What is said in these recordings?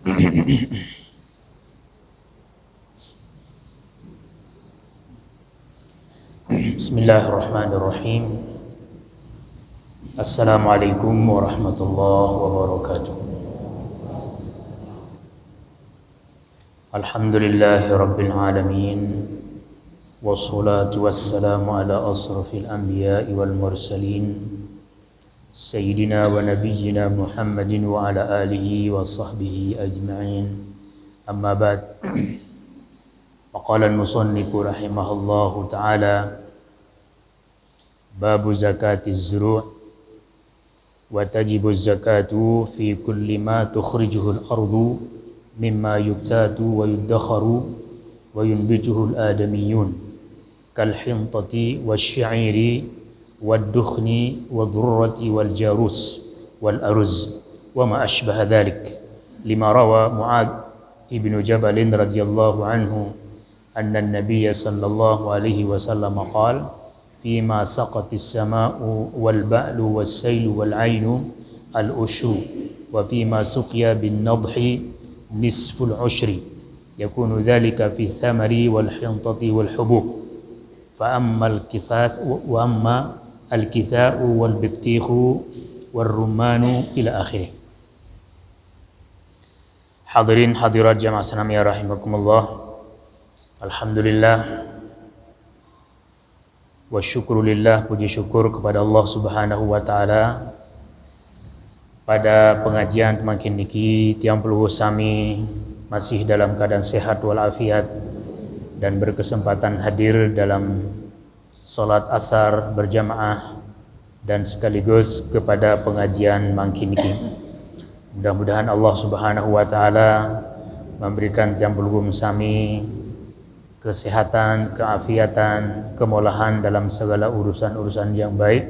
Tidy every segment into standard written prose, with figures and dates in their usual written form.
Bismillahirrahmanirrahim. Assalamualaikum warahmatullahi wabarakatuh. Alhamdulillahi rabbil alamin. Wassalatu wassalamu ala asrafil anbiya'i wal mursalin Sayyidina wa nabiyyina Muhammadin wa ala alihi wa sahbihi ajma'in. Amma ba'd. Faqala al-musannifu rahimahullahu ta'ala Babu zakatiz zuru' wa tajibu zakatu fi kulli ma tukhrijuhu al-ardu mimma yuktatu wa yuddakharu wa yunbituhu al-adamiyun kal-hintati wash-sha'iri wad-dukhni wad-durrati wal-jarus wal-aruz wa ma ashbaha dhalik lima rawa Mu'adh ibn Jabal radhiyallahu anhu anna an-nabiy sallallahu alaihi wasallam qala فيما سقط السماء والبأل والسيل والعين الأشر وفيما سقي بالنضح نصف العشر يكون ذلك في الثمر والحنطة والحبوب وأما الكثاء والبطيخ والرمان إلى آخره. Hadirin hadirat jamaah Sanamiyah rahimakumullah. Alhamdulillah wa syukurulillah, puji syukur kepada Allah Subhanahu wa taala. Pada pengajian makin niki tiang puluh sami masih dalam keadaan sehat walafiat dan berkesempatan hadir dalam salat asar berjamaah dan sekaligus kepada pengajian makin niki. Mudah-mudahan Allah Subhanahu wa taala memberikan tiang puluh sami kesehatan, keafiatan, kemolahan dalam segala urusan-urusan yang baik,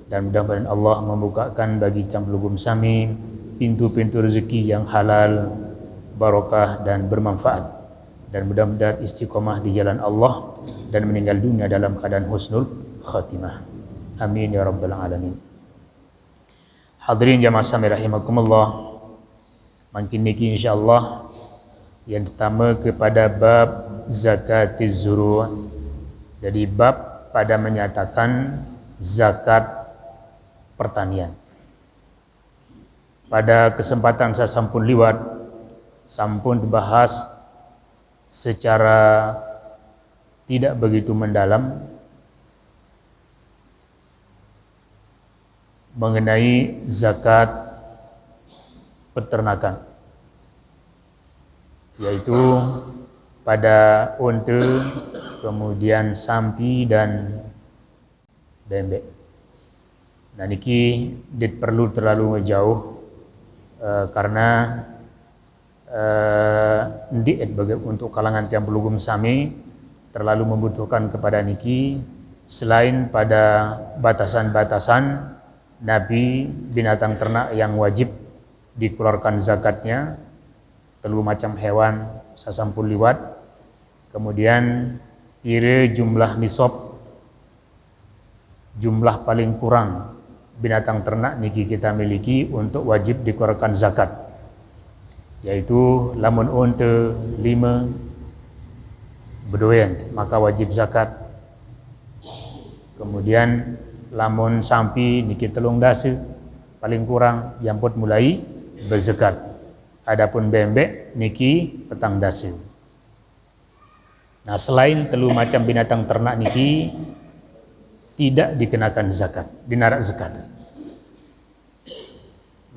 dan mudah-mudahan Allah membukakan bagi Campulugum Sami pintu-pintu rezeki yang halal, barokah dan bermanfaat, dan mudah-mudahan istiqomah di jalan Allah dan meninggal dunia dalam keadaan husnul khatimah. Amin ya rabbal alamin. Hadirin jamaah sami rahimakumullah. Makin niki insyaallah yang pertama kepada bab zakatiz zuru'. Jadi bab pada menyatakan zakat pertanian. Pada kesempatan saya sampun liwat, sampun dibahas secara tidak begitu mendalam mengenai zakat peternakan, yaitu pada unta, kemudian sapi dan bebek. Nah niki dit perlu terlalu jauh karena ndiet untuk kalangan tiang pelugum sami terlalu membutuhkan kepada niki. Selain pada batasan-batasan Nabi binatang ternak yang wajib dikeluarkan zakatnya, telu macam hewan sasampun liwat. Kemudian kira jumlah nisab, jumlah paling kurang binatang ternak niki kita miliki untuk wajib dikeluarkan zakat, yaitu lamun unta 5 bedoyen maka wajib zakat. Kemudian lamun sampi niki telung dasa paling kurang yang pun mulai berzakat. Adapun bembek niki petang dasa. Nah selain telu macam binatang ternak niki tidak dikenakan zakat, dinarak zakat.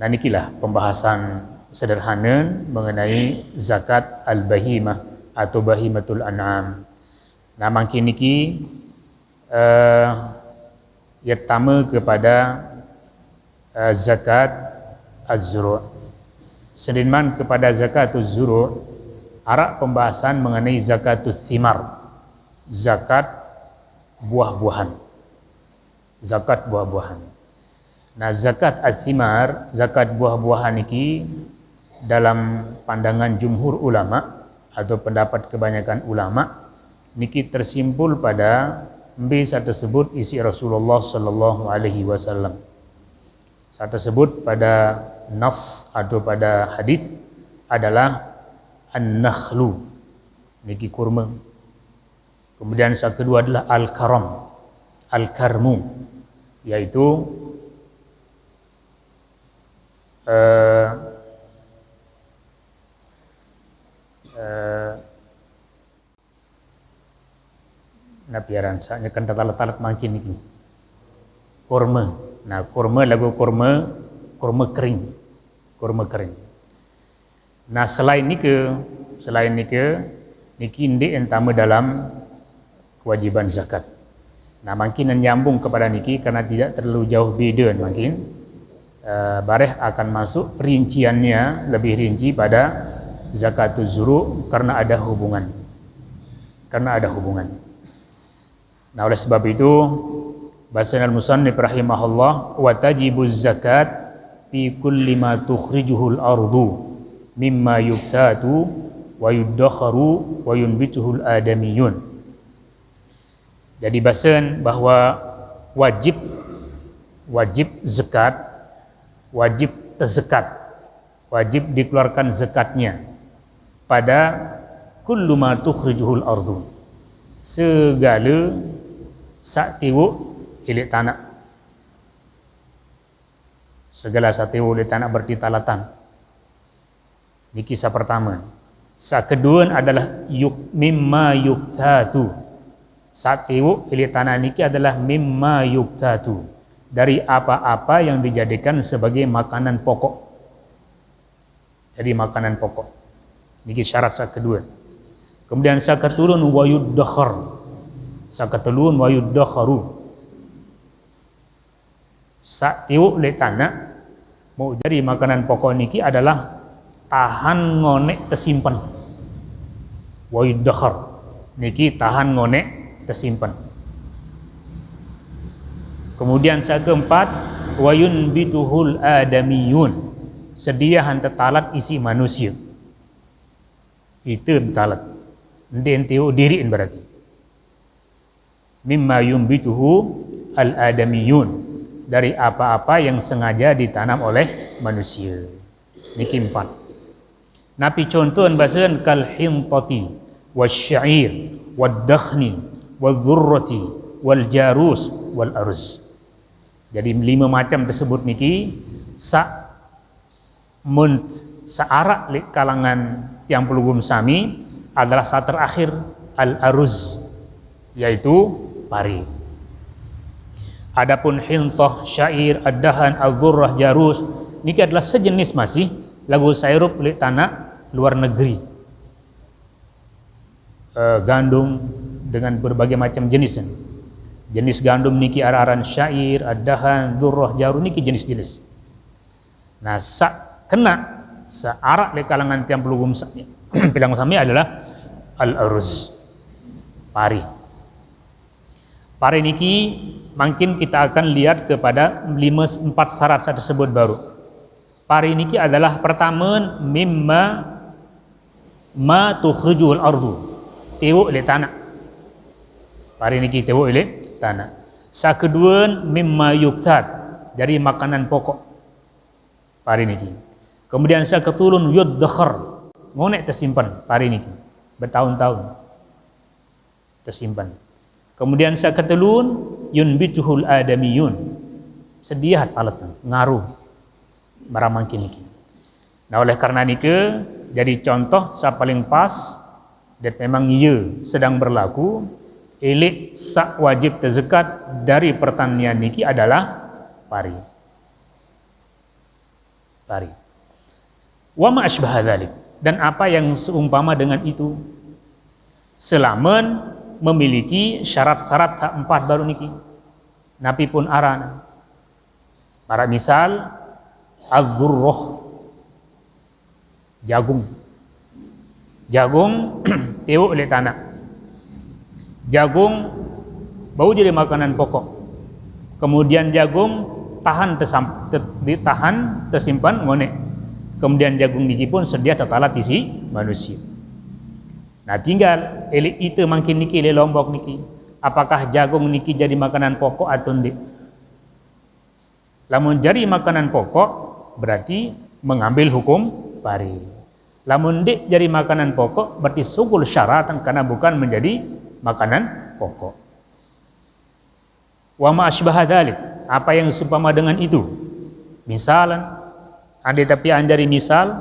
Nah nikilah pembahasan sederhana mengenai zakat al-bahimah atau bahimatul an'am. Nah makin niki ia pertama kepada zakat az-zuru'. Sedinman kepada zakatuz zuru', arak pembahasan mengenai zakatuz thimar, zakat buah-buahan. Zakat buah-buahan. Nah, zakat al-thimar, zakat buah-buahan ini dalam pandangan jumhur ulama atau pendapat kebanyakan ulama niki tersimpul pada bisa tersebut isi Rasulullah sallallahu alaihi wasallam. Saat tersebut pada nas atau pada hadis adalah an-nakhlu, niki kurma. Kemudian yang kedua adalah al-karam, al-karmu, yaitu napiaran saatnya kan talat-talat makin ini kurma. Nah, kurma lagu kurma kering, kurma kering. Nah, selain niki niki indik entama dalam kewajiban zakat. Nah, makin nyambung kepada niki karena tidak terlalu jauh beda makin bareh akan masuk rinciannya lebih rinci pada zakatuz zuru karena ada hubungan. Nah, oleh sebab itu bahasa al-musannif rahimahullah wa tajibuz zakat fi kulli ma tukhrijuhul ardu mimma yuktatu wa yuddakharu wa yunbituhul adamiyun. Jadi bahasan bahawa wajib zakat, wajib terzakat, wajib dikeluarkan zakatnya pada kullu ma tukhrijuhul ardu, segala sak tiwuk ilik tanah, segala sak tiwuk ilik tanah berarti talatan. Ini kisah pertama. Sak kedua adalah mimma yuktatu. Sak tiwuk ilik tanah niki adalah mimma yuktatu, dari apa-apa yang dijadikan sebagai makanan pokok. Jadi makanan pokok. Niki syarat sak kedua. Kemudian sak ketulun wa yuddakhar. Sak ketulun wa yuddakharu. Sak tiwuk ilik tanah mau jadi makanan pokok niki adalah tahan ngonek tersimpan. Wa yuddakhar. Niki tahan ngonek tersimpan. Kemudian sak keempat wa yunbituhul adamiyun, sedia hantar talat isi manusia. Itu talat. Ndenteu diriin berarti. Mimma yumbituhu al-adamiyun, dari apa-apa yang sengaja ditanam oleh manusia. Niki empat. Napi contohan bahasan kal hintati wasyair wad-dakhni wadh-dhurrati wal jarus wal aruz. Jadi 5 macam tersebut niki searak li kalangan tiang pelugum sami adalah saat terakhir al-aruz, yaitu pari. Adapun hintah, syair, ad-dahan, al-dhurrah, jarus niki adalah sejenis masih lagu sairup li tanah luar negeri. Gandum dengan berbagai macam jenisnya. Jenis gandum niki araran syair, ad-dahan, dhurrah, jarus niki jenis-jenis. Nah, kena searak di kalangan tiang pelugum pilang sami adalah al-aruz, pari. Pari niki mungkin kita akan lihat kepada 4 syarat tersebut baru. Pari niki adalah pertama mimma ma tukhrijul ardu, tiwuk li tanah. Pari niki tiwuk li tanah. Sa kedua mimma yuktat, dari makanan pokok. Pari niki. Kemudian sa ketulun yuddakhar, ngonek tersimpan pari niki bertahun-tahun tersimpan. Kemudian sa ketulun yunbituhul adamiyun, sedia talat ngaruh maramangkin niki. Nah, oleh karena niki jadi contoh sa paling pas dan memang ia sedang berlaku ilik sak wajib terzakat dari pertanian niki adalah pari. Pari. Wa ma asbaha dzalik, dan apa yang seumpama dengan itu, selama memiliki syarat-syarat 4 baru niki. Napi pun aran. Para misal az-dzurrah, jagung. Jagung tiwuk oleh tanah. Jagung bau jadi makanan pokok. Kemudian jagung tahan tersimpan ngonek. Kemudian jagung niki pun sedia tertalat isi manusia. Nah, tinggal elik itu makin niki le lombok niki. Apakah jagung niki jadi makanan pokok atau tidak? Lamun jadi makanan pokok berarti mengambil hukum pari. Lamun dik jadi makanan pokok berarti sugul syaratan karena bukan menjadi makanan pokok. Wa ma asbaha dzalik, apa yang seumpama dengan itu. Misalan ada tapi anjari misal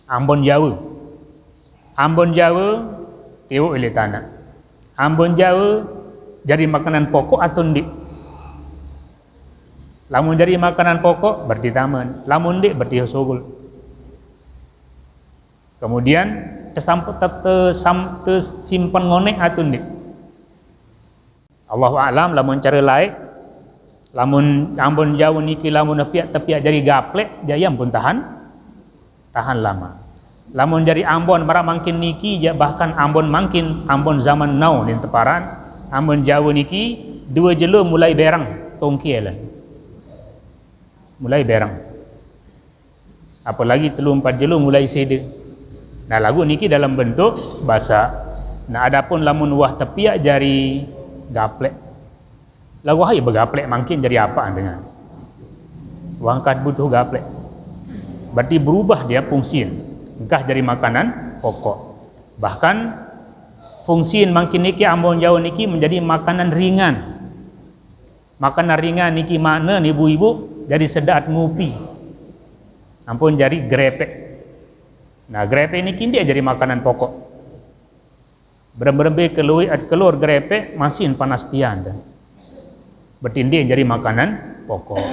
Ambon Jawa. Ambon Jawa teo ile tanah. Ambon Jawa jadi makanan pokok atau ndik? Lamun jadi makanan pokok berarti taman, lamun ndik berarti sugul. Kemudian tersimpan ngonek atau ndik? Allahu a'lam. Lamun cara lain, lamun Ambon Jawa niki lamun tapi jadi gaplek jayam pun tahan lama. Lamun dari Ambon bara mangkin niki bahkan Ambon mangkin Ambon zaman now di teparan Ambon Jawa niki 2 jelo mulai berang tongkielan. Mulai berang. Apalagi 3-4 jelo mulai sede. Nah lagu niki dalam bentuk basa. Nah adapun lamun wah tepiak jari gaplek. Lagu hai begaplek mungkin jadi apa dengan? Wangkat butuh gaplek. Berarti berubah dia fungsiin. Entah jadi makanan pokok. Bahkan fungsiin makin niki Ambon Jawa niki menjadi makanan ringan. Makanan ringan niki makna ibu-ibu jadi sedat ngupi. Ampun jadi grepek. Nah grepek niki dia jadi makanan pokok. Berembe keluar grepek masin panas tian dah. Berarti dia jadi makanan pokok.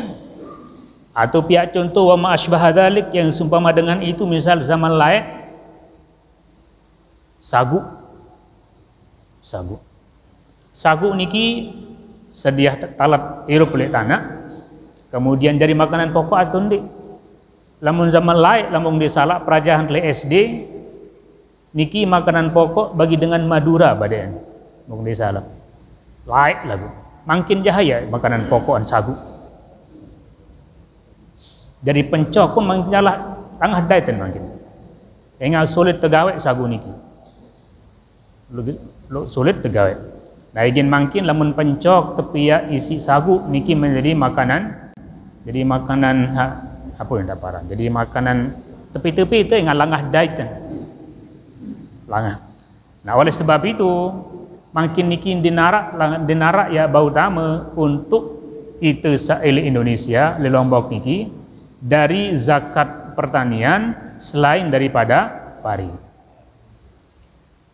Atau pihak contoh wa ma asbaha dzalik yang seumpama dengan itu misal zaman lain sagu. Sagu niki sedia talat irup oleh tanah. Kemudian jadi makanan pokok atau ndik? Lamun zaman lain lamun disalak perajahan le SD niki makanan pokok bagi dengan Madura badan. Mung disalak. Lain lagu. Makin jahaya makanan pokokan sagu. Jadi pencok pun makin jalah tangah daitan makin. Engal sulit tegawe sagu niki. Lu sulit tegawe. Nah izin makin lamun pencok tepiak isi sagu niki menjadi makanan. Jadi makanan apa yang daparan. Jadi makanan tepi-tepi itu engal langah daitan. Langah. Nah oleh sebab itu makin niki dinarak ya bau tama untuk itu saili Indonesia di Lombok niki dari zakat pertanian selain daripada pari.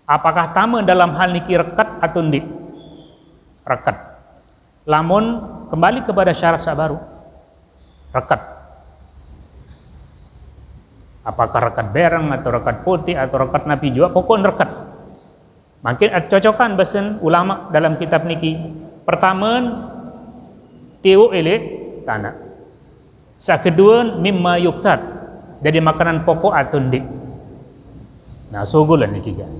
Apakah tama dalam hal niki rekat atau ndik? Rekat. Lamun kembali kepada syarat baru. Rekat. Apakah rekat berang atau rekat putih atau rekat napi juga pokoknya rekat. Makin cocokan besen ulama dalam kitab niki. Pertama teo ele tanah. Kedua mimma yuktat. Jadi makanan pokok atau ndik. Nah sogulan niki kan.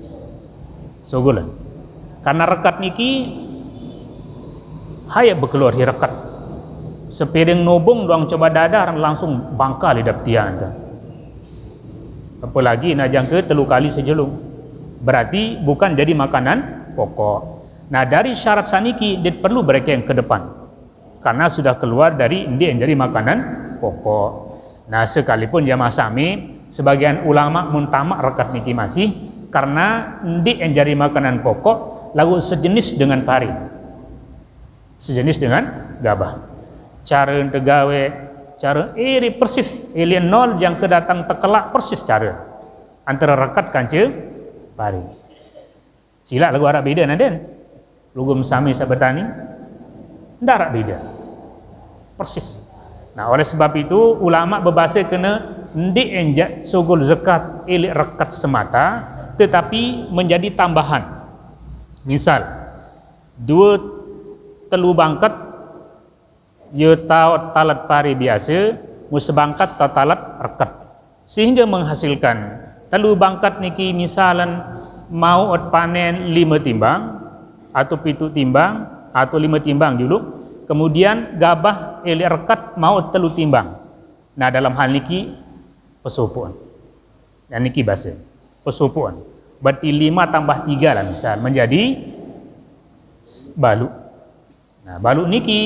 Sogulan. Karena rekat niki hayat berkeluar rekat. Sepiring nobong doang coba dadar langsung bangka lidah tian. Apalagi najang ke 3 kali sejelung. Berarti bukan jadi makanan pokok. Nah dari syarat saniki dia perlu mereka yang ke depan. Karena sudah keluar dari dia yang jadi makanan pokok. Nah sekalipun jamaah sami sebagian ulama muntamak rekat niki masih karena dia yang jadi makanan pokok lalu sejenis dengan pari. Sejenis dengan gabah. Cara tegawe cara iri persis alien nol yang kedatang tekelak persis cara antara rekat kanca pari. Sila lagu Arab beda naden. Lugum sami sabetani ndarak beda. Persis. Nah, oleh sebab itu ulama berbahasa kena ndik enjak sugul zakat ilik rekat semata tetapi menjadi tambahan. Misal 2 telu bangkat ya talat pari biasa musebangkat talat rekat sehingga menghasilkan telu bangkat niki misalan mau panen 5 timbang atau 7 timbang atau 5 timbang dulu kemudian gabah eli rekat mau 3 timbang. Nah dalam hal niki pesupuan dan niki bahasa pesupuan berarti 5 tambah 3 lah misal menjadi balu. Nah balu niki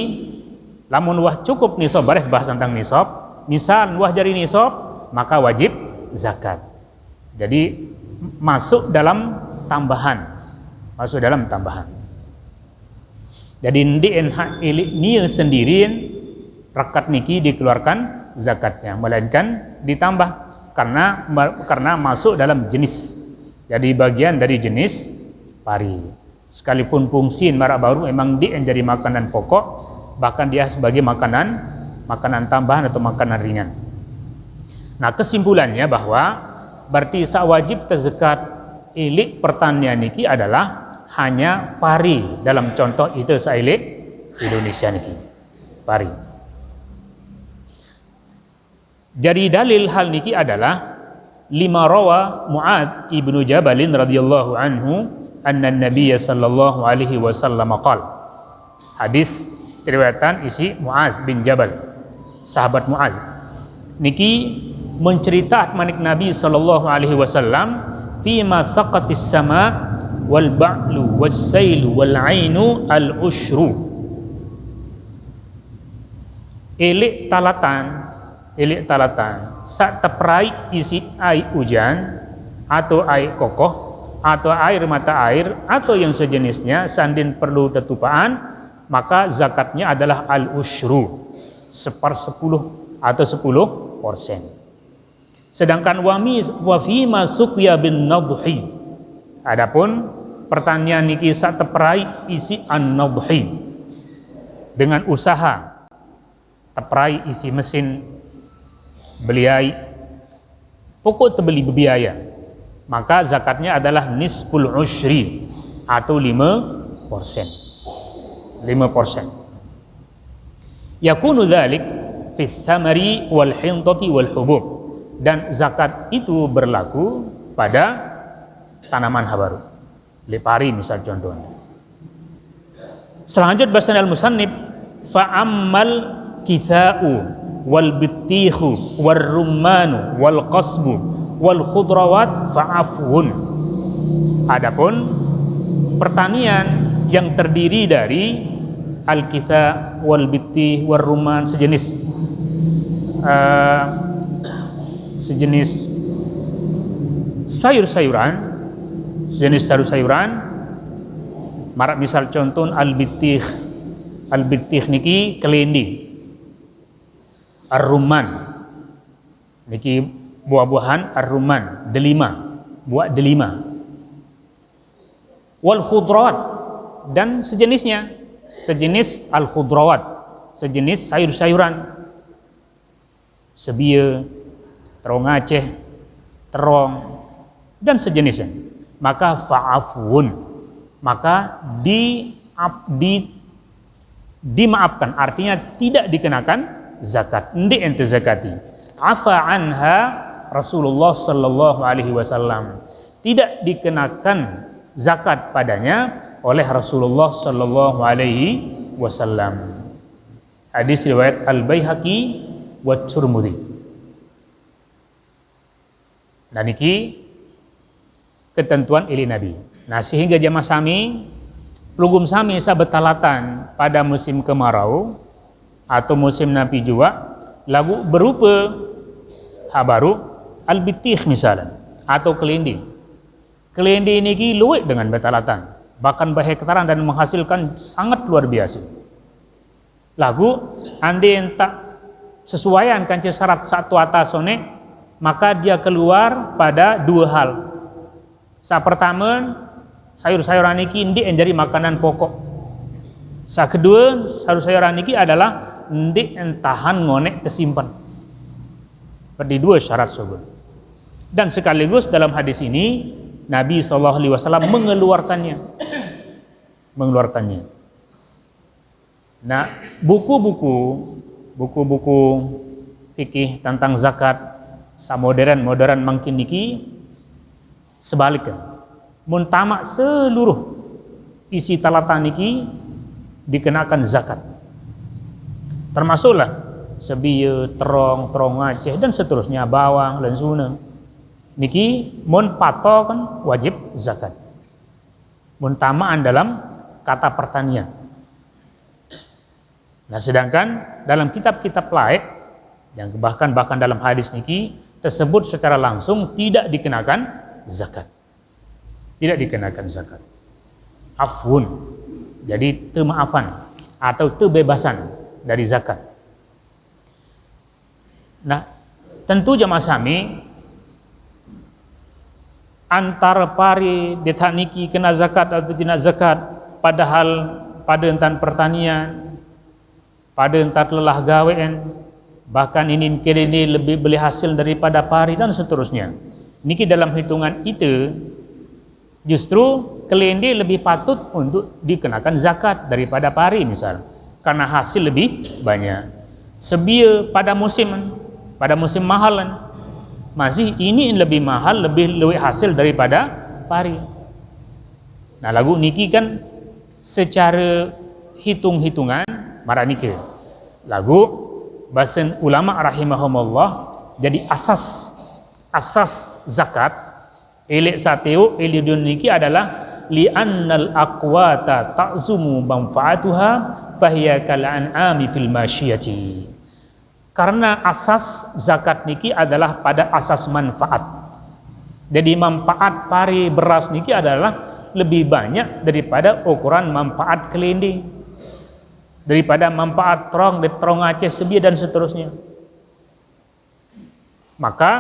lamun wah cukup nisab, bareh bahas tentang nisab. Misal wah jari nisab, maka wajib zakat. Jadi masuk dalam tambahan. Jadi ndien hak ilik nia sendirian rakat niki dikeluarkan zakatnya, melainkan ditambah karena masuk dalam jenis. Jadi bagian dari jenis pari. Sekalipun fungsi marak baru memang dia jadi makanan pokok, bahkan dia sebagai makanan tambahan atau makanan ringan. Nah, kesimpulannya bahwa berarti sak wajib terzakat ilik pertanian niki adalah hanya pari dalam contoh itu sailik Indonesia niki. Pari. Jadi dalil hal niki adalah lima rawa Mu'adz ibnu Jabalin radhiyallahu anhu anna Nabiy sallallahu alaihi wasallam qala. Hadis riwayatan isi Mu'adz bin Jabal, sahabat Mu'adz. Niki mencerita manik Nabi sallallahu alaihi wasallam fi ma saqatis sama wal ba'lu was sailu wal ainu al ushru. Ilik talatan sak teperai isi air hujan atau air kokoh atau air mata air atau yang sejenisnya sandin perlu tetupaan, maka zakatnya adalah al ushru, 1/10 atau 10%. Sedangkan wa fi ma suqya bin nadhi, adapun pertanian niki sak teperai isi an nadhi dengan usaha teperai isi mesin beliai pokok tebeli berbiaya, maka zakatnya adalah nisful ushri atau 5%. Yakunu dzalik fi thamari wal hintati wal hubub, dan zakat itu berlaku pada tanaman habaru, lepari misal contohnya. Selanjutnya bahasa al-musannif fa'ammal kitha'u wal bittihu wal rummanu wal qasbu wal khudrawat fa'afun. Adapun pertanian yang terdiri dari al-kitha wal bittih wal rumman, sejenis sayur-sayuran, marak misal contoh al-bittih niki kelendi, ar-rumman niki buah-buahan ar-rumman, buah delima, wal khudrawat dan sejenisnya, sejenis al-khudrawat, sejenis sayur-sayuran, sebia, terong Aceh, terong dan sejenisnya, maka fa'afun, maka dimaafkan, artinya tidak dikenakan zakat, ndi ente zakati. Afa anha Rasulullah sallallahu alaihi wasallam, tidak dikenakan zakat padanya oleh Rasulullah sallallahu alaihi wasallam. Hadis riwayat Al-Baihaqi wa Tirmidzi. Dan niki ketentuan ili Nabi. Nah, sehingga jamaah sami pelugum sami sabetalatan pada musim kemarau atau musim napi juga lagu berupa habaru al-bittih misalnya atau kelindi. Kelindi niki luwih dengan betalatan, bahkan berhektaran dan menghasilkan sangat luar biasa. Lagu ande tak sesuaian kanci syarat satu atasone, maka dia keluar pada dua hal. Sa pertama, sayur-sayuran niki ndi jadi makanan pokok. Sa kedua, sayur-sayuran niki adalah ndi entahan ngonek tersimpan. Seperti dua syarat subur. Dan sekaligus dalam hadis ini Nabi SAW mengeluarkannya. Nah, buku-buku fikih tentang zakat modern makin niki sebaliknya, mun tamak seluruh isi talatan niki dikenakan zakat, termasuklah sebia, terong Aceh dan seterusnya, bawang dan suna niki mun pato kan wajib zakat, mun tamaan dalam kata pertanian. Nah, sedangkan dalam kitab-kitab lain yang bahkan dalam hadis niki tersebut secara langsung tidak dikenakan zakat. Tidak dikenakan zakat. Afwun, jadi kemaafan atau kebebasan dari zakat. Nah, tentu jamaah sami antara pari detak niki kena zakat atau tidak zakat, padahal pada entan pertanian, pada entan lelah gawean, bahkan ini lebih beli hasil daripada pari dan seterusnya. Niki dalam hitungan itu justru kelende lebih patut untuk dikenakan zakat daripada pari misal, karena hasil lebih banyak. Sebia pada musim mahalan, masih ini lebih mahal, lebih hasil daripada pari. Nah, lagu niki kan secara hitung-hitungan marah niki. Lagu bahasa ulama rahimahumullah jadi asas zakat elek sateu elidun niki adalah li'annal aqwata ta'zumu manfaatuha fahiya kal an'ami fil masyiyati. Karena asas zakat niki adalah pada asas manfaat. Jadi manfaat pari beras niki adalah lebih banyak daripada ukuran manfaat kelende, daripada manfaat terong Aceh sebia dan seterusnya. Maka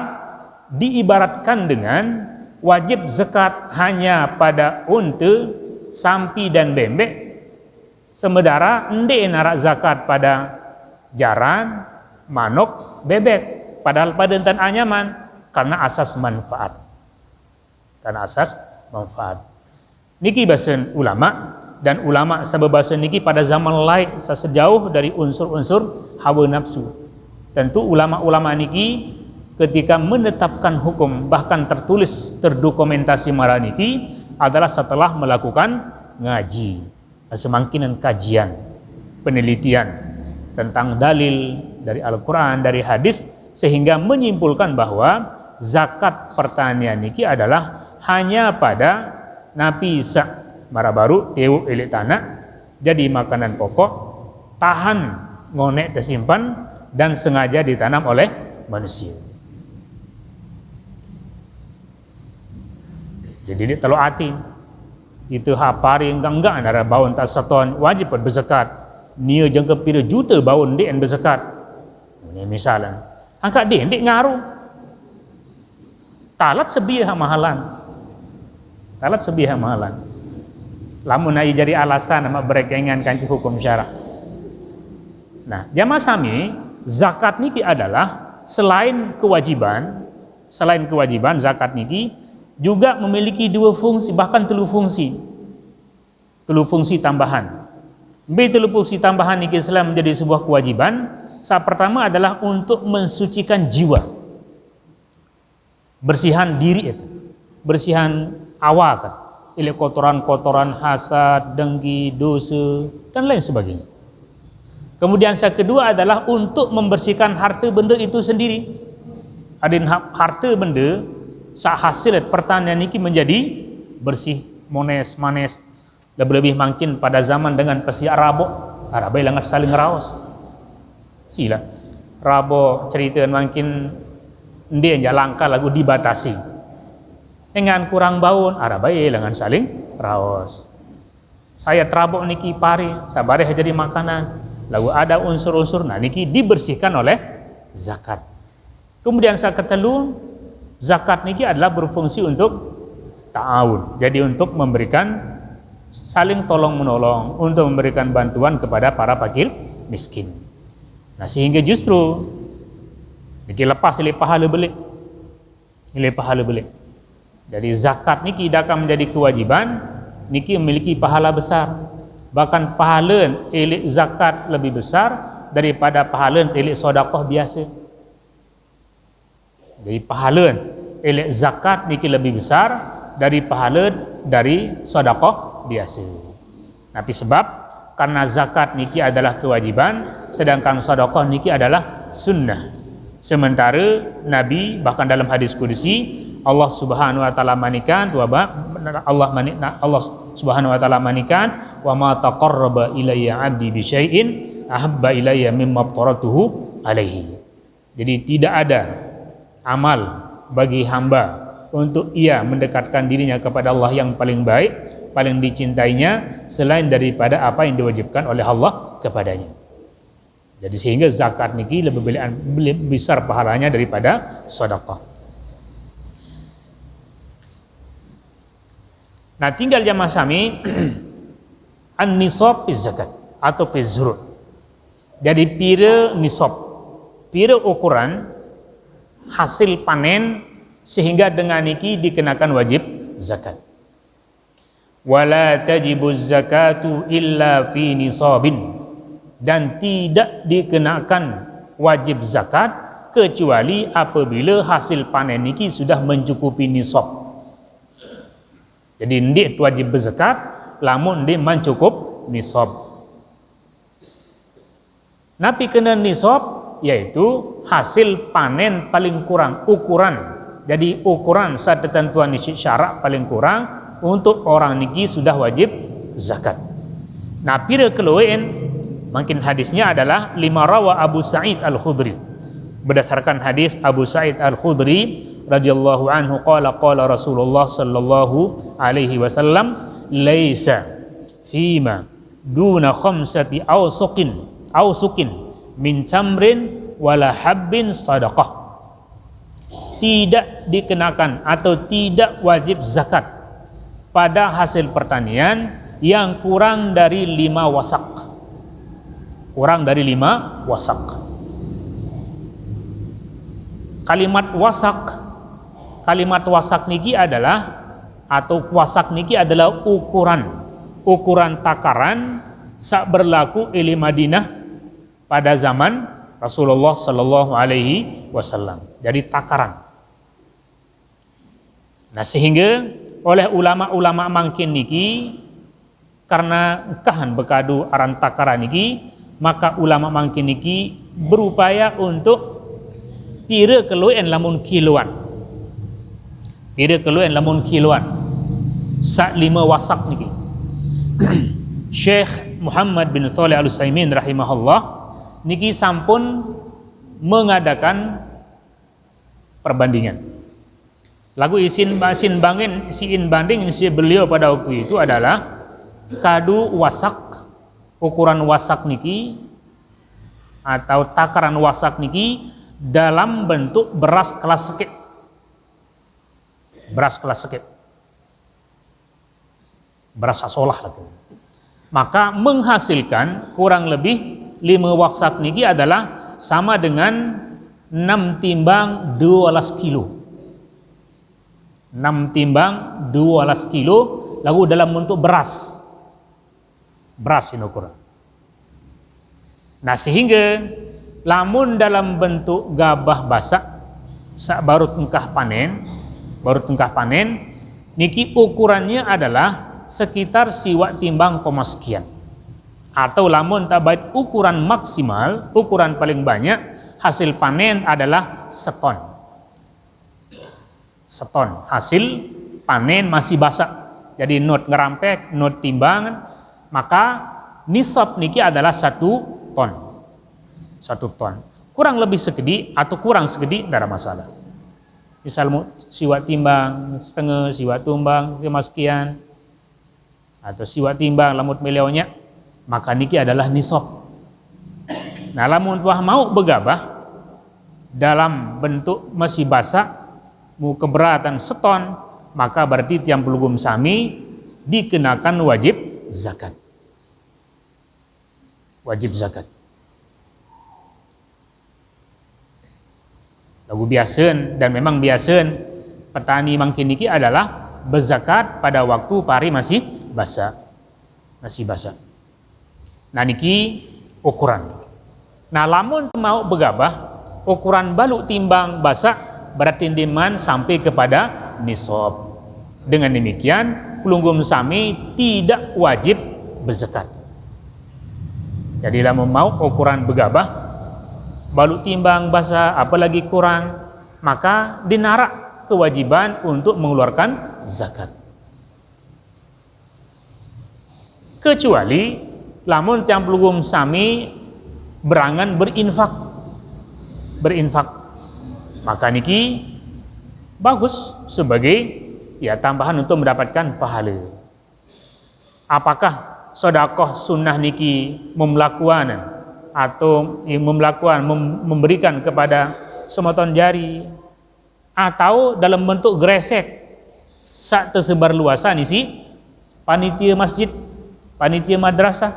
diibaratkan dengan wajib zakat hanya pada unta, sampi dan bembek, sementara ende narak zakat pada jaran, manuk, bebek, padahal pada entan anyaman, karena asas manfaat. Karena asas manfaat. Niki bahasa ulama, dan ulama sabab bahasa niki pada zaman lain sejauh dari unsur-unsur hawa nafsu. Tentu ulama-ulama niki ketika menetapkan hukum, bahkan tertulis terdokumentasi marah niki adalah setelah melakukan ngaji, semangkinan kajian, penelitian tentang dalil dari Al-Quran, dari hadis, sehingga menyimpulkan bahwa zakat pertanian niki adalah hanya pada napi sak mara baru teu elek tanah jadi makanan pokok, tahan ngonek tersimpan dan sengaja ditanam oleh manusia. Jadi dia telur hati itu hapari enggak nara baun tak seton wajib berzakat. Nia jangka pira juta baun dek berzakat. Ini misalnya, angkat dek ngaruh. Talat sebiah mahalan. Talat sebiah mahalan. Lamun ai jadi alasan sama berekengan kanci hukum syara. Nah, jamaah sami, zakat niki adalah selain kewajiban zakat niki juga memiliki dua fungsi, bahkan telu fungsi tambahan. Telu fungsi tambahan niki Islam menjadi sebuah kewajiban. Saat pertama adalah untuk mensucikan jiwa, bersihan diri itu, bersihan awak, ilmu kotoran-kotoran hasad, dengki, dosa dan lain sebagainya. Kemudian yang kedua adalah untuk membersihkan harta benda itu sendiri. Adin harta benda saat hasil pertanian niki menjadi bersih, mones, manes. Lebih-lebih mungkin pada zaman dengan pesi Arabo langat saling raos. Sila Rabo cerita mungkin dia yang langkah lagu dibatasi. Dengan kurang baun, Arabai langan saling raos. Saya terabok niki pari, sabareh jadi makanan. Lalu ada unsur-unsur, nah niki dibersihkan oleh zakat. Kemudian saya ketelu, zakat niki adalah berfungsi untuk ta'awun. Jadi untuk memberikan saling tolong menolong, untuk memberikan bantuan kepada para fakir miskin. Nah sehingga justru niki lepas nilai pahala belik. Jadi zakat niki akan menjadi kewajiban, niki memiliki pahala besar. Bahkan pahala elik zakat lebih besar daripada pahala elik sedekah biasa. Jadi pahala elik zakat niki lebih besar dari pahala dari sedekah biasa. Tapi sebab karena zakat niki adalah kewajiban, sedangkan sedekah niki adalah sunnah. Sementara Nabi bahkan dalam hadis qudsi Allah Subhanahu wa taala manikan Allah Subhanahu wa taala manikan wa ma taqarraba ilayya 'abdi bi syai'in ahabba ilayya mimma aftaratuhu alaihi. Jadi tidak ada amal bagi hamba untuk ia mendekatkan dirinya kepada Allah yang paling baik, paling dicintainya selain daripada apa yang diwajibkan oleh Allah kepadanya. Jadi sehingga zakat niki lebih besar pahalanya daripada sedekah. Nah, tinggal jamaah sami an-nisab zakat atau pizrut. Jadi pira nisab, pira ukuran hasil panen sehingga dengan niki dikenakan wajib zakat. Wala tajibuz zakatu illa fi nisabin, dan tidak dikenakan wajib zakat kecuali apabila hasil panen niki sudah mencukupi nisab. Jadi ndik wajib berzakat lamun ndik mencukup nisab. Napi kena nisab yaitu hasil panen paling kurang ukuran. Jadi ukuran saat ketentuan syarak paling kurang untuk orang niki sudah wajib zakat. Nah, pira keluwen mungkin hadisnya adalah lima rawa Abu Sa'id Al-Khudri. Berdasarkan hadis Abu Sa'id Al-Khudri radhiyallahu anhu qala Rasulullah sallallahu alaihi wasallam laisa fima duna khamsati awsukin min tamrin wala habbin sadaqah. Tidak dikenakan atau tidak wajib zakat pada hasil pertanian yang kurang dari 5 wasak. Kurang dari 5 wasak. Kalimat wasak niki adalah atau wasak niki adalah ukuran takaran sak berlaku di Madinah pada zaman Rasulullah sallallahu alaihi wasallam. Jadi takaran. Nah, sehingga oleh ulama-ulama mangkin niki karena kahan bekadu aran takaran niki, maka ulama mangkin niki berupaya untuk pira keluan lamun kiloan. Pira keluan lamun kiloan. Sak 5 wasak niki. Syekh Muhammad bin Shalih Al-Utsaimin rahimahullah niki sampun mengadakan perbandingan. Lagu isin banding beliau pada waktu itu adalah kadu wasak, ukuran wasak niki atau takaran wasak niki dalam bentuk beras kelas sekip. Beras kelas sekip. Beras asolah lah. Maka menghasilkan kurang lebih 5 wasak niki adalah sama dengan 6 timbang 12 kilo. 6 timbang 12 kilo lalu dalam bentuk beras ini ukuran. Nah, sehingga lamun dalam bentuk gabah basak sak baru tengkah panen niki ukurannya adalah sekitar siwak timbang koma sekian, atau lamun tak baik ukuran maksimal, ukuran paling banyak hasil panen adalah seton hasil panen masih basah. Jadi not ngerampek, not timbangan, maka nisab niki adalah 1 ton. 1 ton. Kurang lebih segede atau kurang segede tidak ada masalah. Misal siwak timbang setengah, siwak tumbang sekian, atau siwak timbang lamut melionya, maka niki adalah nisab. Nah, lamun tuah mau begabah dalam bentuk masih basah mu keberatan seton, maka berarti tiang pelugum sami dikenakan wajib zakat. Wajib zakat. Lagu biasen, dan memang biasen petani mangkin niki adalah berzakat pada waktu pari masih basah. Nah, niki ukuran. Nah, lamun mau begabah ukuran baluk timbang basah berarti diman sampai kepada nisab. Dengan demikian pelunggum sami tidak wajib berzakat. Jadi lamun mau ukuran begabah balu timbang basah apalagi kurang, maka dinarak kewajiban untuk mengeluarkan zakat. Kecuali lamun tiang pelunggum sami berangan berinfak. Maka niki bagus sebagai ya tambahan untuk mendapatkan pahala. Apakah sedekah sunnah niki memlakukan atau memberikan kepada semoton jari atau dalam bentuk gresek sak tersebar luasan isi panitia masjid, panitia madrasah,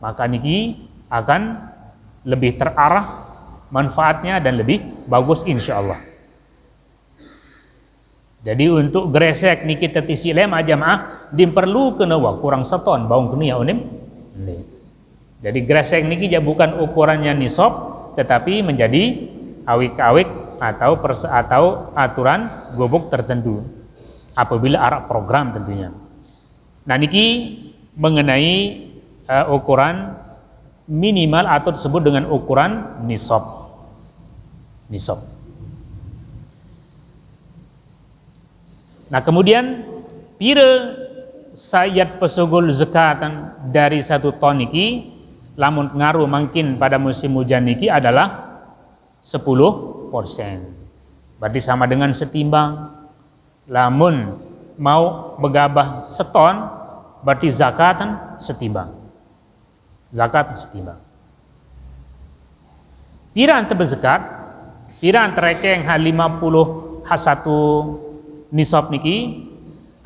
maka niki akan lebih terarah manfaatnya dan lebih bagus insyaallah. Jadi untuk gresek niki tetisi lem jamaah diperlu kena kurang seton baung kena ya unim. Jadi gresek niki bukan ukurannya nisab tetapi menjadi awik-awik atau aturan gobok tertentu apabila arah program tentunya. Nah niki mengenai ukuran minimal atau disebut dengan ukuran nisab. Nah kemudian pira sayat pesogol zakatan dari 1 ton niki lamun ngaruh mungkin pada musim hujan niki adalah 10%. Berarti sama dengan setimbang. Lamun mau begabah seton berarti zakatan setimbang. Zakat setimbang. Pira ante berzakat, pira ante rekeng 50 hasatu nisab niki,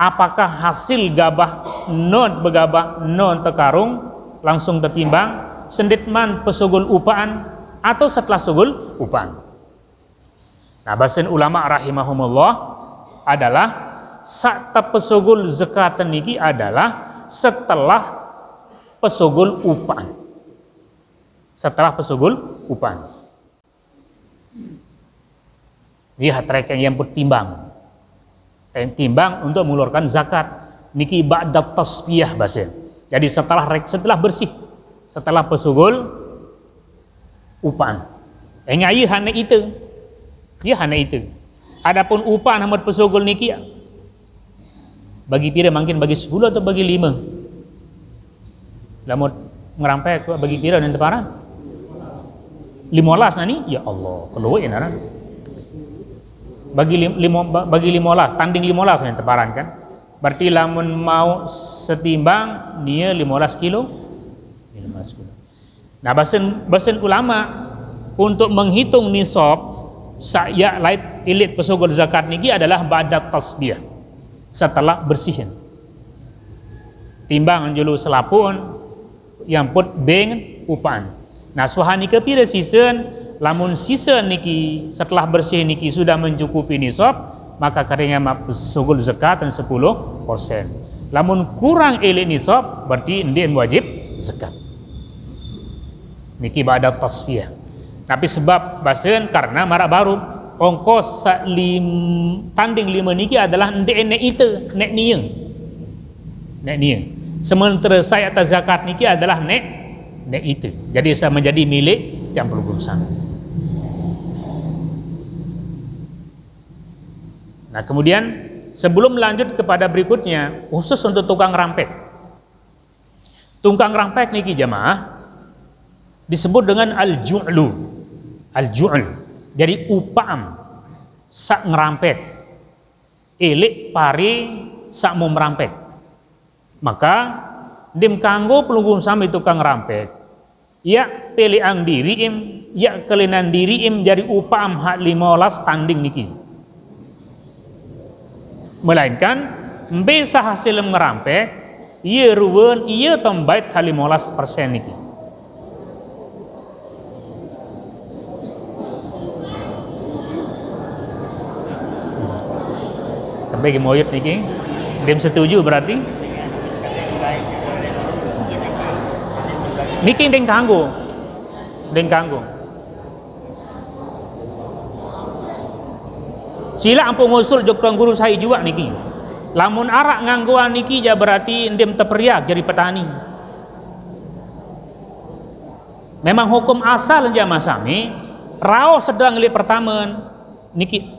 apakah hasil gabah non begabah non tekarung langsung tertimbang senditman pesogol upaan atau setelah sugul upaan. Nah bahasan ulama rahimahumullah adalah sak pesogol zakatan niki adalah setelah pesogol upaan. Setelah pesogol upaan. Lihat rekan yang bertimbang. Timbang untuk mengeluarkan zakat. Niki ba'da tasbiyah bahasa. Jadi setelah bersih, setelah pesogol upaan. Ngai hana itu. Dia hana itu. Adapun upaan hamad pesogol niki bagi pira mungkin bagi 10 atau bagi 5. Lamun ngerampai bagi pira nanti parah 15 nani ya Allah keluar ya naran bagi 15 tanding 15 nanti paran kan berarti lamun mau setimbang dia 15 kilo. Nah bahasan ulama untuk menghitung nisab saya lain ilit pesogol zakat niki adalah ba'da tasbiyah setelah bersihin timbang julu selapun yang put beng upaan. Nah suhani ke pira season lamun season niki setelah bersih niki sudah mencukupi nisab maka karenya pesogol zakat 10%. Lamun kurang elek nisab berarti ndien wajib zakat. Niki ba'da tasfiyah. Tapi sebab bahasan karena marak baru ongkos tanding 5 niki adalah ndien nek itu nek nieng. Sementara saya atas zakat niki adalah nek itu. Jadi saya menjadi milik yang perlu berusaha. Nah kemudian sebelum lanjut kepada berikutnya khusus untuk tukang rampek. Tukang rampek niki jamaah disebut dengan al-ju'lu. Al-ju'l. Jadi upam sak ngerampek. Elik pari sak mau merampek. Maka dim kanggo pelunggung sami tukang rampek ya pilihan diri ya kelinan diri jadi upam hak 15 tanding niki melainkan bisa hasil ngerampek iya ruwen iya tambait hak 15% niki sampai gemoyot niki dim setuju berarti niki deng kanggo. Sila ampun ngusul jok tuan guru saya juga niki. Lamun arak ngangguan niki ja berarti ndem teperiak jadi petani. Memang hukum asal jamaah sami rao sedang li pertama niki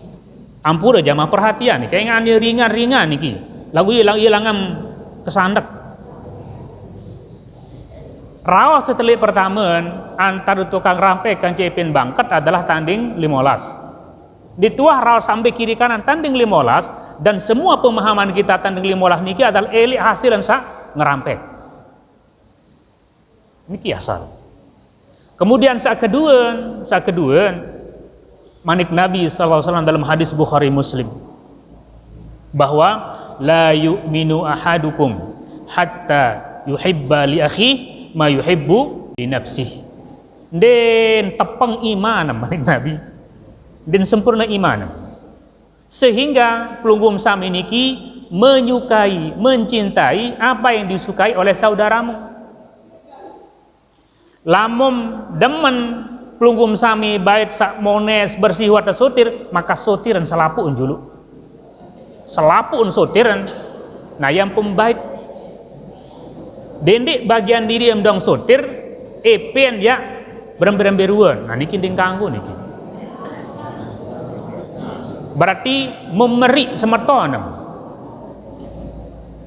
ampura jamaah perhatian nih kayak ngani ringan niki. Lagu iya langam kesandak. Rawas setelah pertama antara tukang rampek kan cepin bangket adalah tanding 15. dituah raos sampai kiri kanan tanding 15 dan semua pemahaman kita tanding 15 niki adalah elik hasil dan sak ngerampek. Niki asal. Kemudian saat kedua manik Nabi sallallahu alaihi wasallam dalam hadis Bukhari Muslim bahwa la yu'minu ahadukum hatta yuhibba li akhi ma yuhibbu li nafsihi. Den tepang iman manik Nabi. Den sempurna iman. Sehingga pelunggum sami niki menyukai, mencintai apa yang disukai oleh saudaramu. Lamun demen pelunggum sami bait sak mones bersih wata sotir, maka sotiran selapuun julu. Selapuun sotiran. Nah yang pembait dendik bagian diri yang dong sotir, epen ya berember-emberuan. Nah niki ding kanggo niki. Berarti memeri semerton.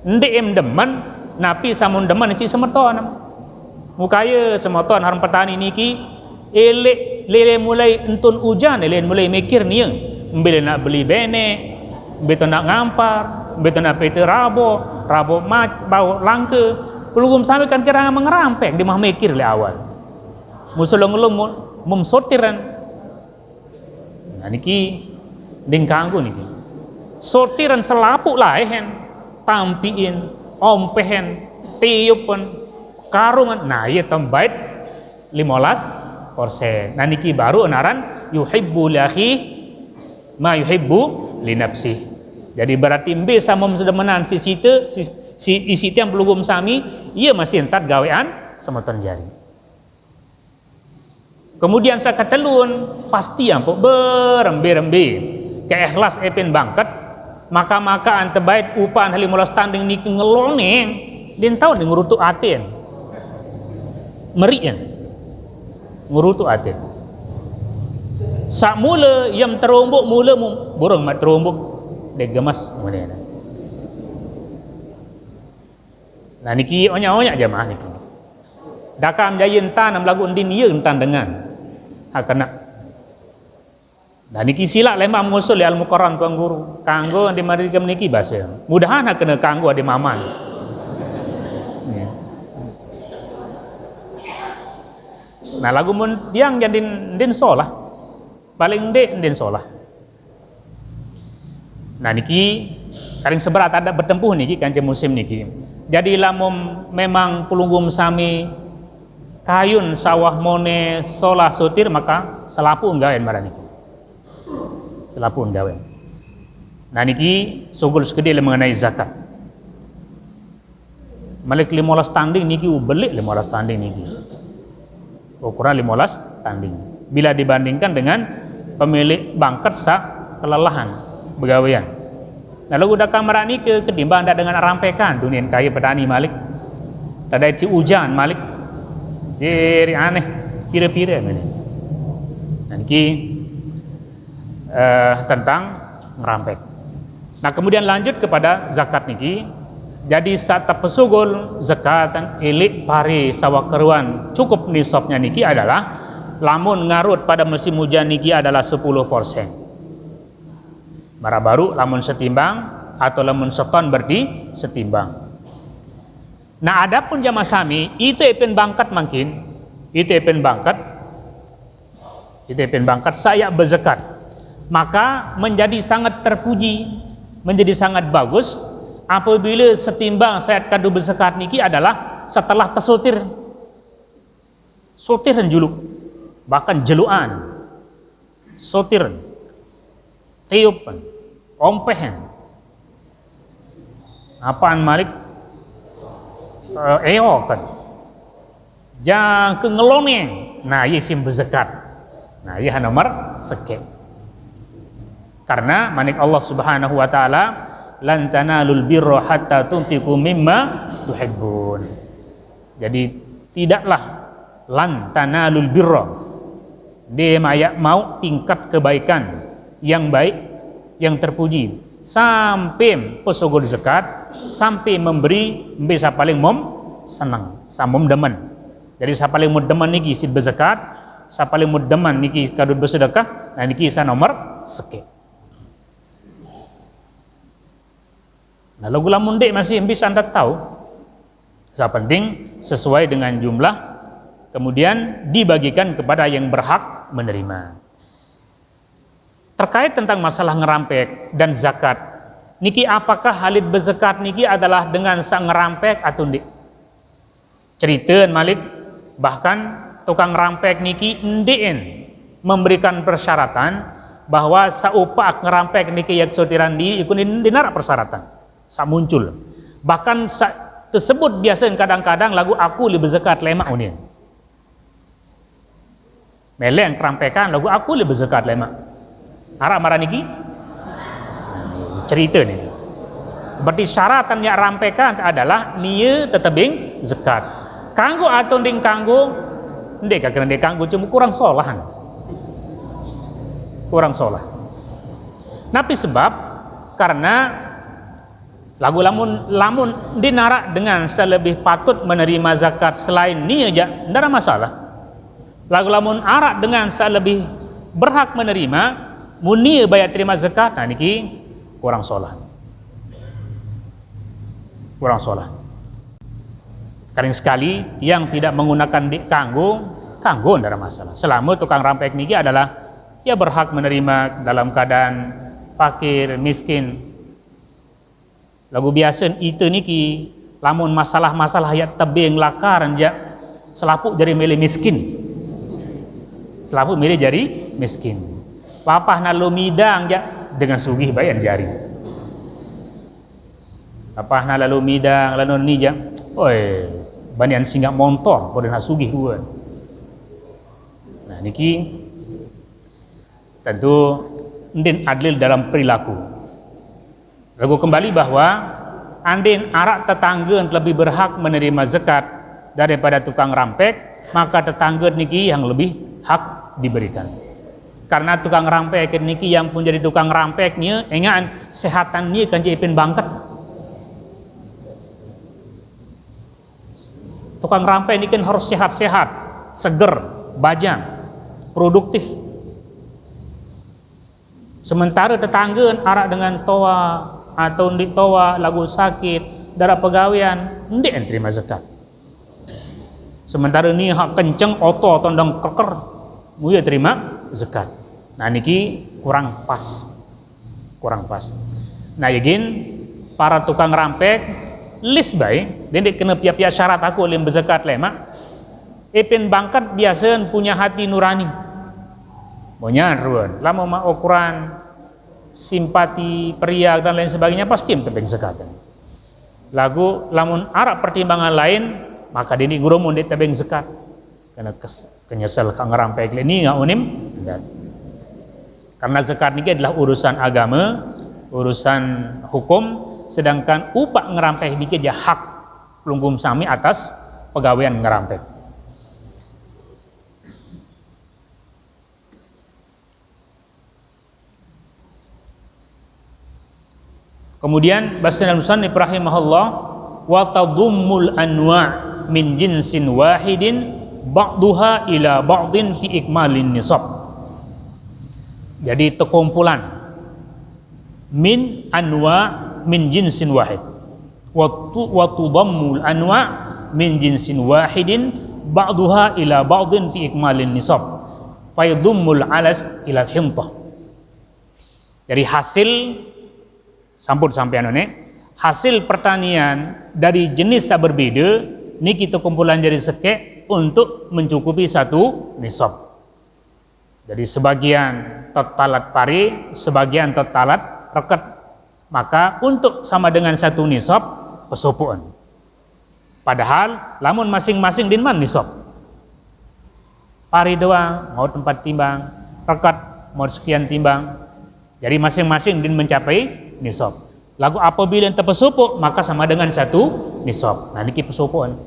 Ndek em demen, napi samun demen isi semerton. Mukaya semoton harum petani niki elek lele mulai entun hujan lele mulai mikir nih mbele nak beli bene beto nak ngampar beto nak pete rabo mat bau langke pelugum sampai kan kira mengerampek di mah mikir le awal musulong-ulong mum sotiran. Nah niki ding kanggo niki sotiran selapuk laehen tampiin ompehen tiupan karungan. Nah iya tambait 15%. Nah niki baru enaran yuhibbu li akhi ma yuhibbu li nafsi. Jadi berarti mbe sama sedemenan si isi yang pelugum sami ia masih entat gawean semeton jari. Kemudian saya ketelun pasti ampuk berembe-rembe keikhlas epen bangket maka antebait upan 15 tanding niki ngeloneng din tahu di ngurutu aten merian ngurutu aten sak mula yang terombok mula burung mat terombok dek gemas kemudian. Nah niki onya-onya jamaah niki dakam jayen tanam lagu undin ieu entan dengan hakana. Nah niki sila lemah musul al muqarran tuang guru kanggo andi marigam niki basa mudahan hakana kanggo adi maman. Nah lagu mun tiang jadi din solah paling din solah. Nah niki karing seberat ada bertempuh niki kanjeng musim niki. Jadi lamun memang pelunggum sami kayun sawah mone solah sotir maka selapu nggawen marang niki. Selapu nggawen. Nah niki sugul segede mengenai zakat. Malik 15 tanding niki ubelik 15 tanding niki. Ukuran 15 tanding. Bila dibandingkan dengan pemilik bangket sak kelelahan begawean. Lalu udah kamera ini ketimbang ada dengan rampekan dunia kaya petani malik. Ada ti hujan malik. Jadi aneh pira-pira ini. Nanti tentang ngerampek. Nah kemudian lanjut kepada zakat niki. Jadi saat pesugul zakatan ilik pari sawah keruan cukup nisabnya niki adalah lamun ngarut pada musim hujan niki adalah 10%. Mara baru lamun setimbang atau lamun seton berdi setimbang. Nah adapun jamaah sami itu epen bangkat mungkin itu epen bangkat saya berzakat maka menjadi sangat terpuji menjadi sangat bagus apabila setimbang saat kadu berzakat niki adalah setelah tersotir sotiran juluk bahkan jeluan sotiran tiupan ompehen apaan malik eokan jang kengeloneng nah iya sim berzakat nah iya nomor seket karena manik Allah subhanahu wa ta'ala lan tanalul birra hatta tunfiqu mimma tuhibbun. Jadi tidaklah lan tanalul birra dia mau tingkat kebaikan yang baik yang terpuji sampai pesogol zakat sampai memberi bisa paling senang samom demen. Jadi sa paling demen niki sid berzakat sapale muddeman niki kadut bersedekah, nah niki isa nomor seket. Nah lagu lamun dek masih bisa anda tahu, penting sesuai dengan jumlah, kemudian dibagikan kepada yang berhak menerima. Terkait tentang masalah ngerampek dan zakat, niki apakah halid berzakat niki adalah dengan sang ngerampek atau ndik? Ceritaan Malik, bahkan tukang ngerampek niki ndien memberikan persyaratan bahwa saupak ngerampek niki yak sotiran di ikun dinarak persyaratan. Sak muncul. Bahkan tersebut biasa kadang-kadang lagu aku li berzakat lemak unin. Meleng kerampekan lagu aku li berzakat lemak. Harap marah niki cerita ni. Berarti syaratan yang rampekan adalah nia tetebing zakat. Kanggo atau ding kanggo ndek kena ndek kanggo cuma kurang solahan. Kurang solah. Napi sebab karena lagu lamun dinarak dengan selebih patut menerima zakat selain ni aja tidak ada masalah. Lagu lamun arak dengan selebih berhak menerima muni bayar terima zakat, nah niki kurang solah. Kurang solah. Kadang sekali yang tidak menggunakan dik kanggo tidak ada masalah. Selama tukang rampek niki adalah ia berhak menerima dalam keadaan fakir, miskin. Lagu biasa itu niki lamun masalah-masalah yang tebing lakar anja selapuk jadi milih miskin. Selapuk milih jadi miskin. Papah nalu midang ja dengan sugih bayan jari. Papah nalu midang lalu ni ja. Oi, banian singgah motor pada nak sugih dua. Nah niki tentu ndin adil dalam perilaku. Lagu kembali bahwa andin arak tetangga lebih berhak menerima zakat daripada tukang rampek, maka tetangga niki yang lebih hak diberikan. Karena tukang rampek niki yang pun jadi tukang rampeknya, engaan sehatannya kan jadi pin bangkat. Tukang rampek ini kan harus sehat-sehat, seger, bajang, produktif. Sementara tetangga arak dengan toa atau ndik toa lagu sakit darah pegawaian ndik terima zakat. Sementara ni hak kenceng oto tondong keker muya terima zakat. Nah niki kurang pas. Nah yakin para tukang rampek list baik ndik kena pihak-pihak syarat aku lim berzakat lemak. Ipin bangkat biasa punya hati nurani. Monya ruan lama mak ukuran simpati, periak dan lain sebagainya pasti tebing zakatan. Lagu lamun arak pertimbangan lain maka dini guru mun tebing zakat. Karena kenyesal kang ngerampek ini enggak unim enggak. Karena zakat ini adalah urusan agama, urusan hukum, sedangkan upah ngerampek ini aja hak pelunggum sami atas pegawaian ngerampek. Kemudian bahasa al-musannif rahimahullah wa tadummul anwa' min jinsin wahidin ba'duha ila ba'din fi ikmalin nisab. Jadi terkumpulan min anwa' min jinsin wahid wa tudammul anwa' min jinsin wahidin ba'duha ila ba'din fi ikmalin nisab fa yadummul alas ila al-hintah. Jadi hasil sampun sampean ini hasil pertanian dari jenis yang berbeda niki kumpulan jadi sekek untuk mencukupi satu nisab. Jadi sebagian totalat pari, sebagian totalat reket. Maka untuk sama dengan satu nisab pesopoan. Padahal lamun masing-masing dinman nisab. Pari doang mau tempat timbang, reket mau sekian timbang. Jadi masing-masing din mencapai nisab. Lagu apabila yang terpesupuk maka sama dengan satu nisab. Nah niki pesopoan.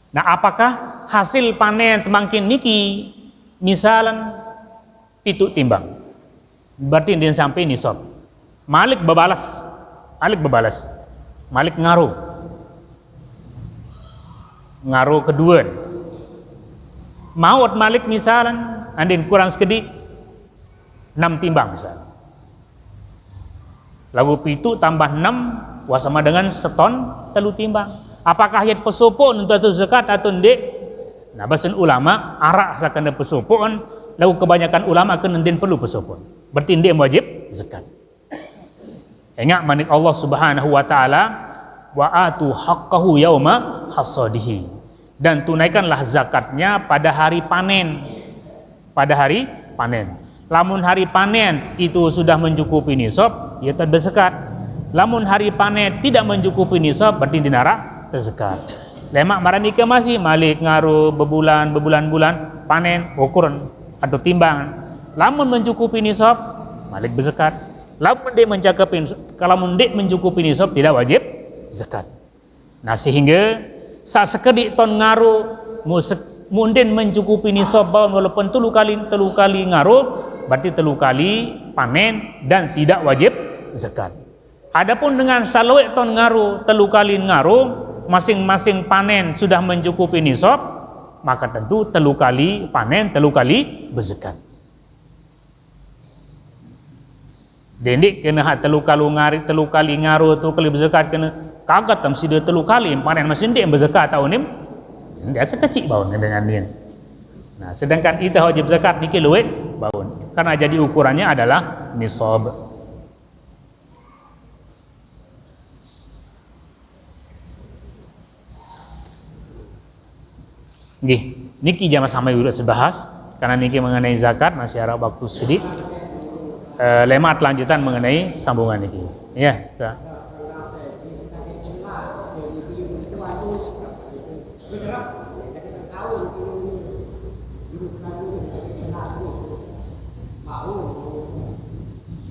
Nah apakah hasil panen temangkin niki misalan pitu timbang berarti dia sampai nisab. Malik bebalas Malik ngaruh ngaruh kedua maut malik misalan andin kurang sekedik 6 timbang misal lagu pitu tambah 6 sama dengan seton 3 timbang. Apakah ayat pesopon untuk zakat atau ndik? Nah bahasan ulama arak sakana pesopon lalu kebanyakan ulama kena din perlu pesopon berarti ndik wajib zakat. Ingat manik Allah Subhanahu wa taala wa atu haqqahu yauma hasadihi, dan tunaikanlah zakatnya pada hari panen. Pada hari panen. Lamun hari panen itu sudah mencukupi nisab, ya tak berzakat. Lamun hari panen tidak mencukupi nisab, berarti dinarak berzakat. Lemak maranika masih malik ngaruh bebulan-bulan panen ukuran atau timbangan. Lamun mencukupi nisab, malik berzakat. Lamun dia mencakupi, kalau mendik mencukupi nisab tidak wajib zakat. Nah sehingga saat sekedik ton ngaruh mundin mencukupi nisab walaupun telu kali ngaruh berarti 3 kali panen dan tidak wajib zakat. Adapun dengan salawek ton ngaruh 3 kali ngaruh masing-masing panen sudah mencukupi nisab maka tentu 3 kali panen 3 kali berzakat. Dendik kena hak 3 kali ngaruh 3 kali berzakat kena kagat tam sida 3 kali panen masih ndik berzakat tahun ni dia sekecil baun dengan dia. Nah sedangkan kita wajib zakat niki luwih baun karena jadi ukurannya adalah nisab. Nggih, niki jamaah sampai udah sebahas karena niki mengenai zakat masih ada waktu sedikit. Lemat lanjutan mengenai sambungan niki. Ya, tak.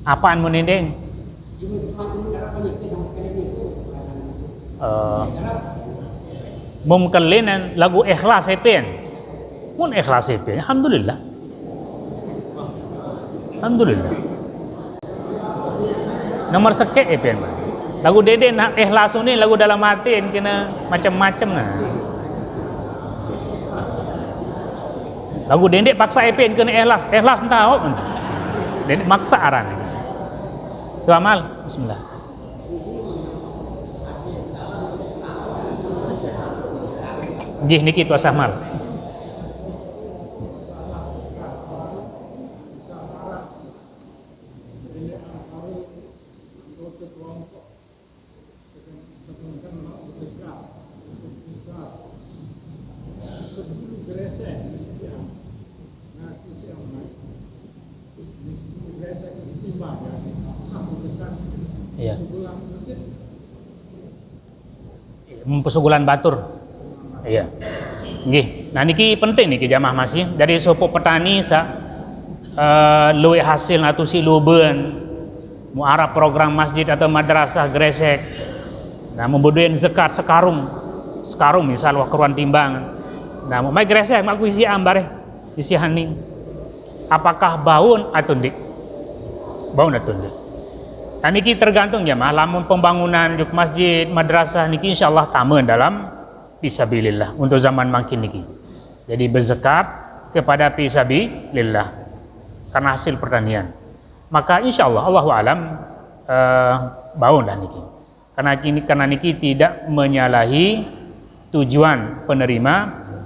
Apaan menendeng? Mumkalinan lagu ikhlas epen. Mun ikhlas epen, alhamdulillah. Alhamdulillah. Nomor sekek epen. Lagu dede nak ikhlas ni lagu dalam hati kena macam-macam nah. Lagu dendek paksa epen kena ikhlas entah apa. Dendek maksa aran. Tu amal. Bismillah. Nggih niki tu amal. Iya. Pesugulan batur. Iya. Nggih. Nah niki penting niki jamaah masih. Dari sopok petani luwe hasil atau si luben muarab program masjid atau madrasah gresek. Nah membuduhin zakat sekarung misal wakeruan timbangan. Nah mai gresek mak isi ambare isi haning. Apakah baun atau ndik? Baun atau ndik? Nah niki tergantung jamaah lamun pembangunan juk masjid madrasah niki insyaallah tamen dalam fisabilillah untuk zaman makin niki. Jadi berzakat kepada fisabilillah karena hasil pertanian. Maka insyaallah Allahu alam baun dah niki. Karena niki tidak menyalahi tujuan penerima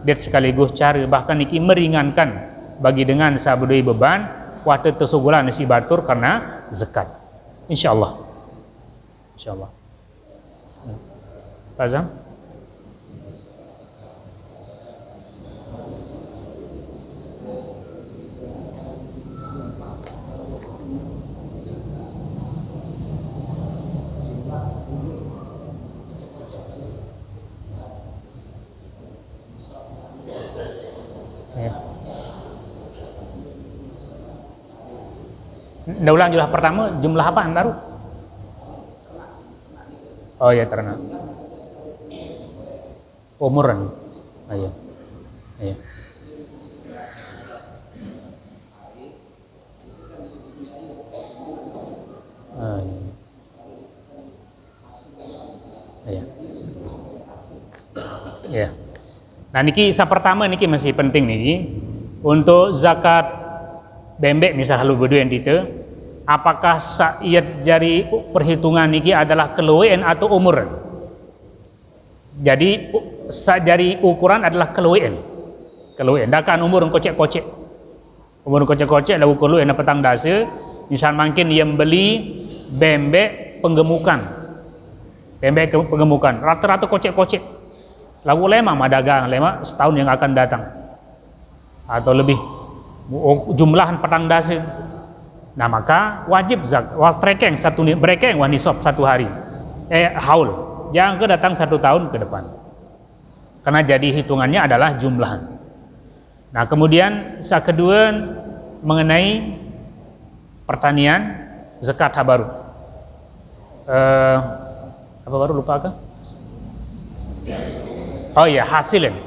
dan sekaligus cara bahkan niki meringankan bagi dengan sabudai beban waktu tersugulan nasi batur karena zakat. Insyaallah. Insyaallah. Azam. Dah ulang jumlah pertama, jumlah apaan baru? Oh ya ternak. Umuran. Iya. Iya. Iya. Iya. Nah niki pertama niki masih penting niki untuk zakat bembek misal halu berdua kita, apakah saiyat jari perhitungan niki adalah keluwen atau umur. Jadi jari ukuran adalah keluwen. Dakan umur kocek-kocek. Umur kocek-kocek lah ukur luwen petang dasa. Misal mungkin dia beli bembek penggemukan. Rata-rata kocek-kocek. Lagu lema mah dagang lema setahun yang akan datang. Atau lebih jumlahan petang dasa. Nah maka wajib zakat trekeng satu brekeng wah nisab satu hari. Haul. Jangan ke datang 1 tahun ke depan. Karena jadi hitungannya adalah jumlahan. Nah kemudian kedua mengenai pertanian zakat baru. Apa baru lupa kan? Oh iya hasilnya.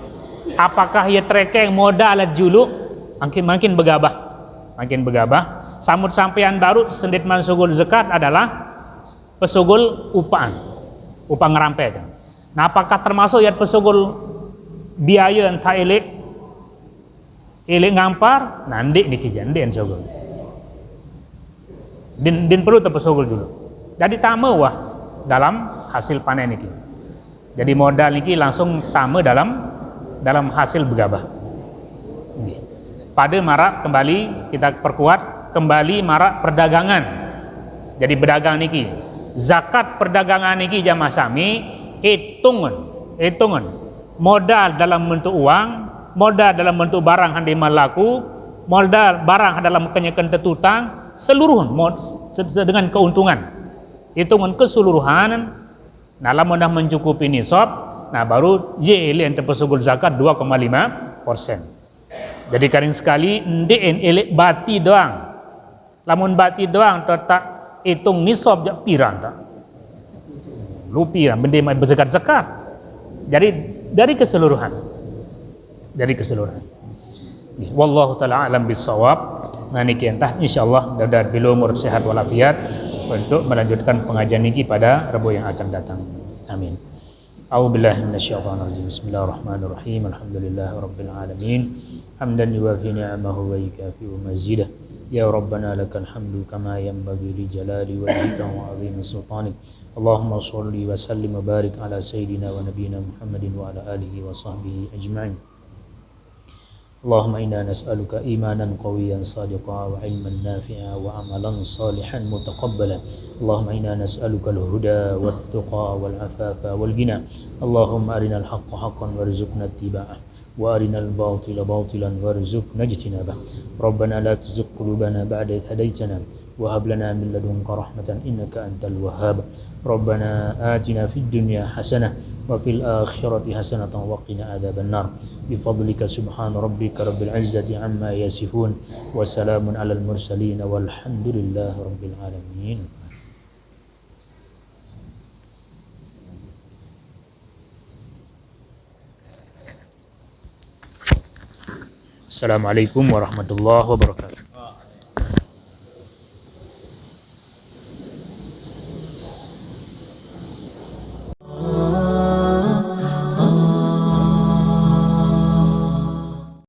Apakah ia trekeng modal dulu? Makin begabah. Samut sampean baru sendit mansugul zakat adalah pesugul upah ngerampe kan. Nah apakah termasuk ya pesugul biaya entah elek ngampar nanti dikijandian sogol din perlu pesogol dulu jadi tamu wah dalam hasil panen ini jadi modal ini langsung tamu dalam hasil begabah pada marak kembali kita perkuat kembali marak perdagangan jadi berdagang niki zakat perdagangan niki jamaah sami hitungan modal dalam bentuk uang modal dalam bentuk barang handi malaku, modal barang dalam kenyakan tetutang, seluruh dengan keuntungan. Hitungan keseluruhan, nah lamun dah mencukupi nisab, nah baru yang terpesugul zakat 2,5%. Jadi karing sekali ndeen elek bati doang. Lamun bati doang tak hitung nisab jak pirang tak. Lupi benda berzakat. Jadi dari keseluruhan. Wallahu taala alam bisawab. Nah niki entah insyaallah dadah bila umur sehat walafiat untuk melanjutkan pengajian niki pada Rabu yang akan datang. Amin. A'udzubillahi minasyaitonir rajim. Bismillahirrahmanirrahim. Alhamdulillahirabbil alamin. Hamdan yuwafi ni'amahu wa yukafi'u mazidah. Ya Rabbana lakal hamdu kama yanbaghi li jalali wajhika wa 'azimi sultanik. Allahumma shalli wa sallim wa barik ala sayyidina wa nabiyyina Muhammadin wa ala alihi wa sahbihi ajma'in. Allahumma inna nas'aluka imanan qawiyan sadiqan wa ilman nafi'an wa amalan salihan mutaqabbalan. Allahumma inna nas'aluka al-huda wat-tuqa wal-afafa wal-ghina. Allahumma arinal haqqa haqqan warzuqna ittiba'ah wa arinal batila batilan warzuqna ijtinabah. Rabbana la tuzigh qulubana ba'da idh hadaytana wa hab lana min ladunka rahmatan innaka antal wahhab. Rabbana atina fid dunya hasanah wa fil akhirati hasanatan wa qina adzaban nar. Bifadlika subhana rabbika rabbil izzati amma yasifun wa salamun alal mursalin walhamdulillahi rabbil alamin. Assalamualaikum warahmatullahi wabarakatuh.